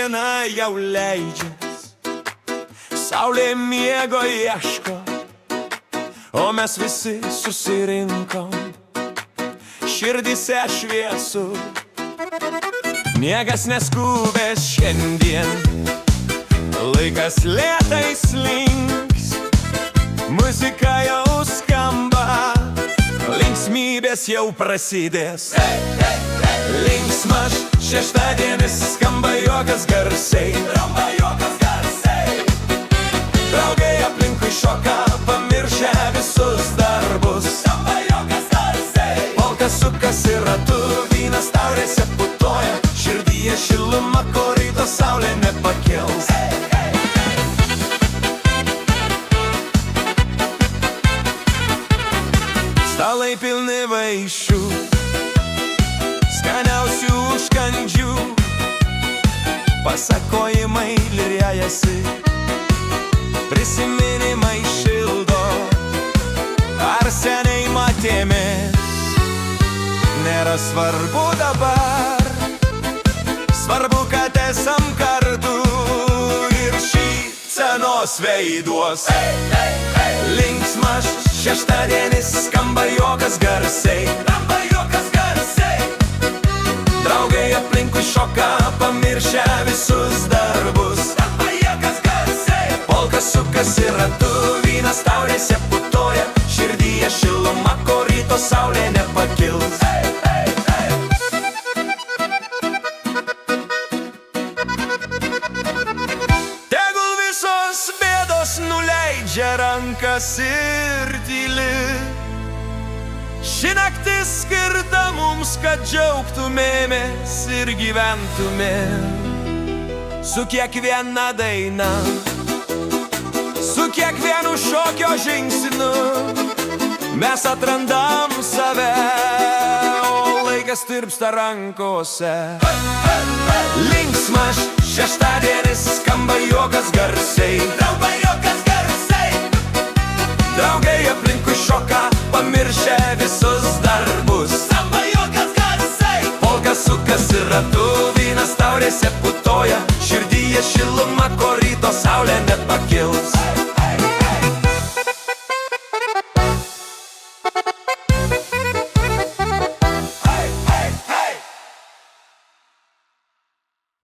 diena jau leidžias, saulė miego ieško, o mes visi susirinkom, širdyse šviesu. Niekas neskubės šiandien, laikas lėtai slinks, muzika jau skamba, linksmybės jau prasidės. Linksmas šeštadienis, skamba juokas garsiai, draugai aplinkui šoka, pamiršę visus darbus. Polka sukasi ratu, vynas taurėse putoja, širdyje šiluma, ko ryto saulė nepakils. Stalai pilni vaišių, skaniausių užkandžių, pasakojimai liejasi, prisiminimai šildo. Ar seniai matėmės, nėra svarbu dabar, svarbu, kad esam kartu ir šypsenos veiduos. Linksmas šeštadienis, skamba juokas garsiai, draugai aplinkui šoka, pamiršę visus darbus. Polka sukasi ratu, vynas taurėse putoja, širdyje šiluma, ko ryto saulė nepakils. Tegul visos bėdos nuleidžia rankas ir tyli, ši naktis skirta mums, kad džiaugtumėmės ir gyventumėm. Su kiekviena daina, su kiekvienu šokio žingsniu mes atrandam save, o laikas tirpsta rankose. Linksmas šeštadienis, skamba juokas garsiai, draugai aplinkui šoka, pamiršę visus darbus. Polka sukasi ratu, vynas taurėse putoja, širdyje šiluma,